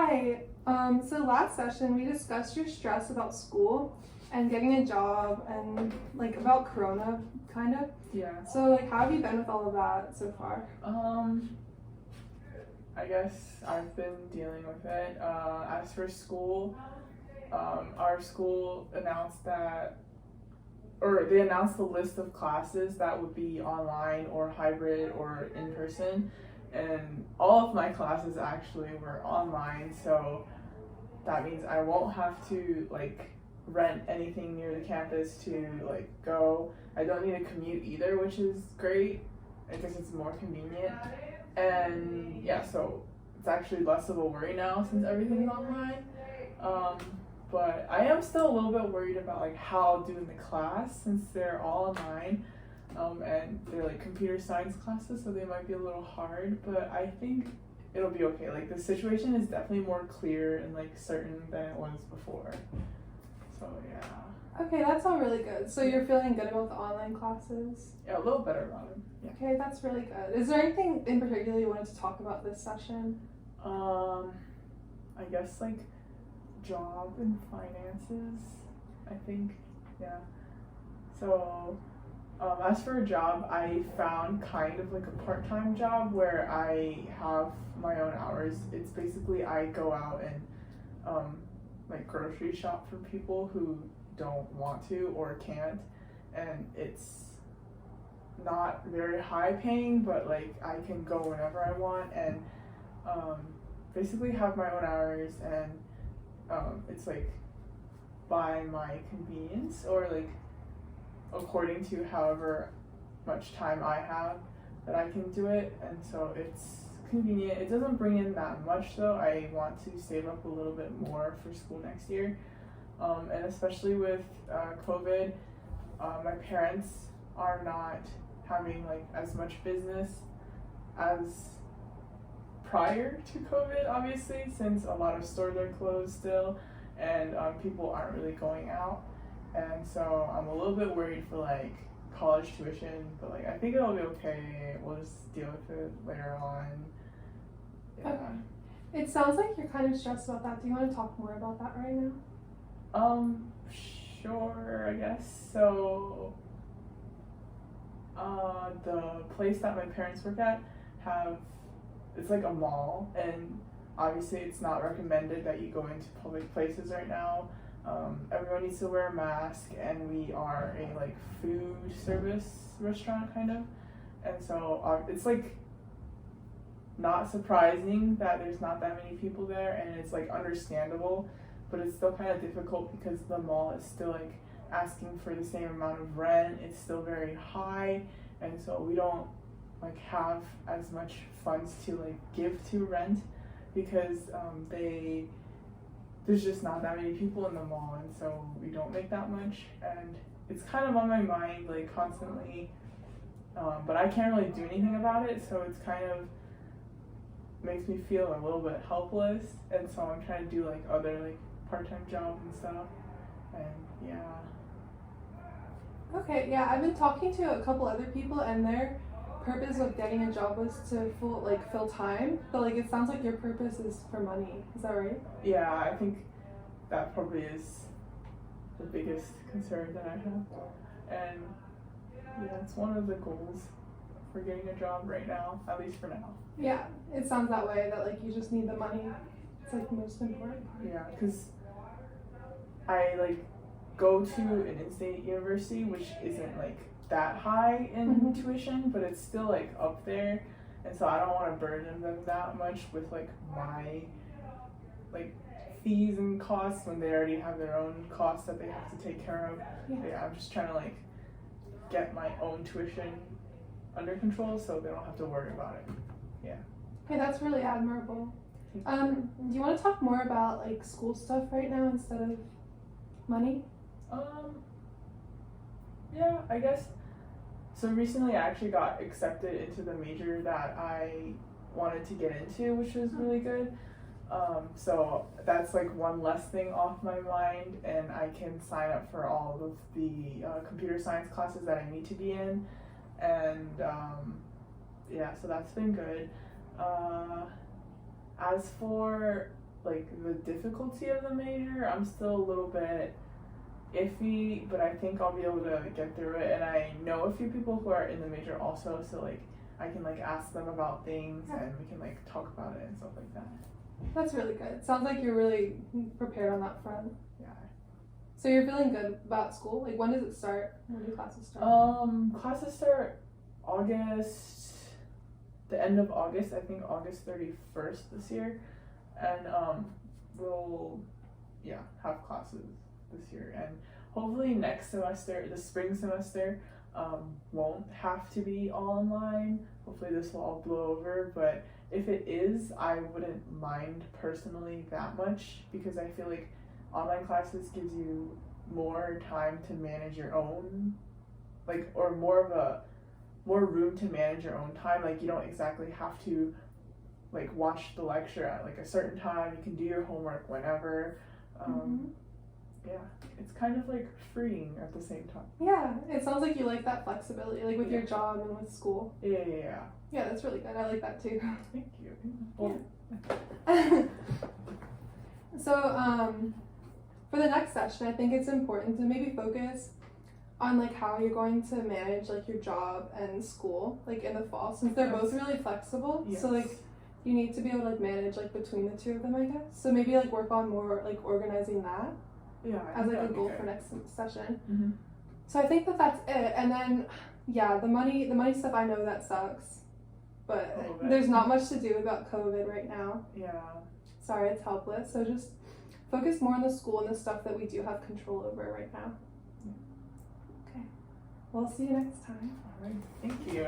Hi. So last session we discussed your stress about school and getting a job and like about Corona, kind of. Yeah. So like, how have you been with all of that so far? I guess I've been dealing with it. As for school, our school announced they announced the list of classes that would be online or hybrid or in person, and all of my classes actually were online, so that means I won't have to like rent anything near the campus to like go. I don't need to commute either, which is great. I guess it's more convenient. And yeah, so it's actually less of a worry now since everything's online. Um, but I am still a little bit worried about like how I'll do in the class since they're all online. And they're like computer science classes, so they might be a little hard, but I think it'll be okay. Like the situation is definitely more clear and like certain than it was before. So yeah. Okay, that's all really good. So you're feeling good about the online classes? Yeah, a little better about it. Yeah. Okay, that's really good. Is there anything in particular you wanted to talk about this session? I guess like job and finances, I think. Yeah. So as for a job, I found kind of like a part-time job where I have my own hours. It's basically I go out and like grocery shop for people who don't want to or can't, and it's not very high paying, but like I can go whenever I want and basically have my own hours, and it's like by my convenience or like according to however much time I have that I can do it, and so it's convenient. It doesn't bring in that much though. I want to save up a little bit more for school next year, and especially with COVID, my parents are not having like as much business as prior to COVID, obviously, since a lot of stores are closed still, and people aren't really going out. And so I'm a little bit worried for like college tuition, but like I think it'll be okay. We'll just deal with it later on. Yeah. Okay. It sounds like you're kind of stressed about that. Do you want to talk more about that right now? Sure, I guess. So the place that my parents work at it's like a mall, and obviously it's not recommended that you go into public places right now. Everyone needs to wear a mask, and we are a like food service restaurant kind of, and so it's like not surprising that there's not that many people there, and it's like understandable, but it's still kind of difficult because the mall is still like asking for the same amount of rent. It's still very high, and so we don't like have as much funds to like give to rent because there's just not that many people in the mall, and so we don't make that much, and it's kind of on my mind like constantly, but I can't really do anything about it, so it's kind of makes me feel a little bit helpless, and so I'm trying to do like other like part-time jobs and stuff, and yeah. Okay, yeah, I've been talking to a couple other people, and their purpose of getting a job was to fill time, but like it sounds like your purpose is for money. Is that right? Yeah, I think that probably is the biggest concern that I have, and yeah, it's one of the goals for getting a job right now, at least for now. Yeah, it sounds that way, that like you just need the money. It's like the most important part. Yeah, because I like go to an in-state university, which isn't like that high in tuition, but it's still like up there, and so I don't want to burden them that much with like my like fees and costs when they already have their own costs that they have to take care of. Yeah, I'm just trying to like get my own tuition under control so they don't have to worry about it. Yeah. Okay, that's really admirable. Do you want to talk more about like school stuff right now instead of money? Yeah, I guess. So recently I actually got accepted into the major that I wanted to get into, which was really good. So that's like one less thing off my mind, and I can sign up for all of the computer science classes that I need to be in, and yeah, so that's been good. As for like the difficulty of the major, I'm still a little bit iffy, but I think I'll be able to get through it. And I know a few people who are in the major also, so like I can like ask them about things and we can like talk about it and stuff like that. That's really good. Sounds like you're really prepared on that front. Yeah. So you're feeling good about school? Like when does it start? When do classes start? Classes start the end of August, I think August 31st this year. And we'll have classes this year. And hopefully next semester, the spring semester, won't have to be all online. Hopefully this will all blow over, but if it is, I wouldn't mind personally that much, because I feel like online classes gives you more time to manage your own, like, or more room to manage your own time. Like, you don't exactly have to like watch the lecture at like a certain time. You can do your homework whenever. Yeah, it's kind of like freeing at the same time. Yeah, it sounds like you like that flexibility, like with your job and with school. Yeah. Yeah, that's really good. I like that too. Thank you. Well, So, for the next session, I think it's important to maybe focus on like how you're going to manage like your job and school like in the fall, since they're both really flexible. Yes. So like you need to be able to like manage like between the two of them, I guess. So maybe like work on more like organizing that as like a goal for next session. Mm-hmm. So I think that's it. And then the money stuff, I know that sucks, but there's not much to do about COVID right now. Yeah. Sorry, it's helpless. So just focus more on the school and the stuff that we do have control over right now. Okay. Well, I'll see you next time. All right. Thank you.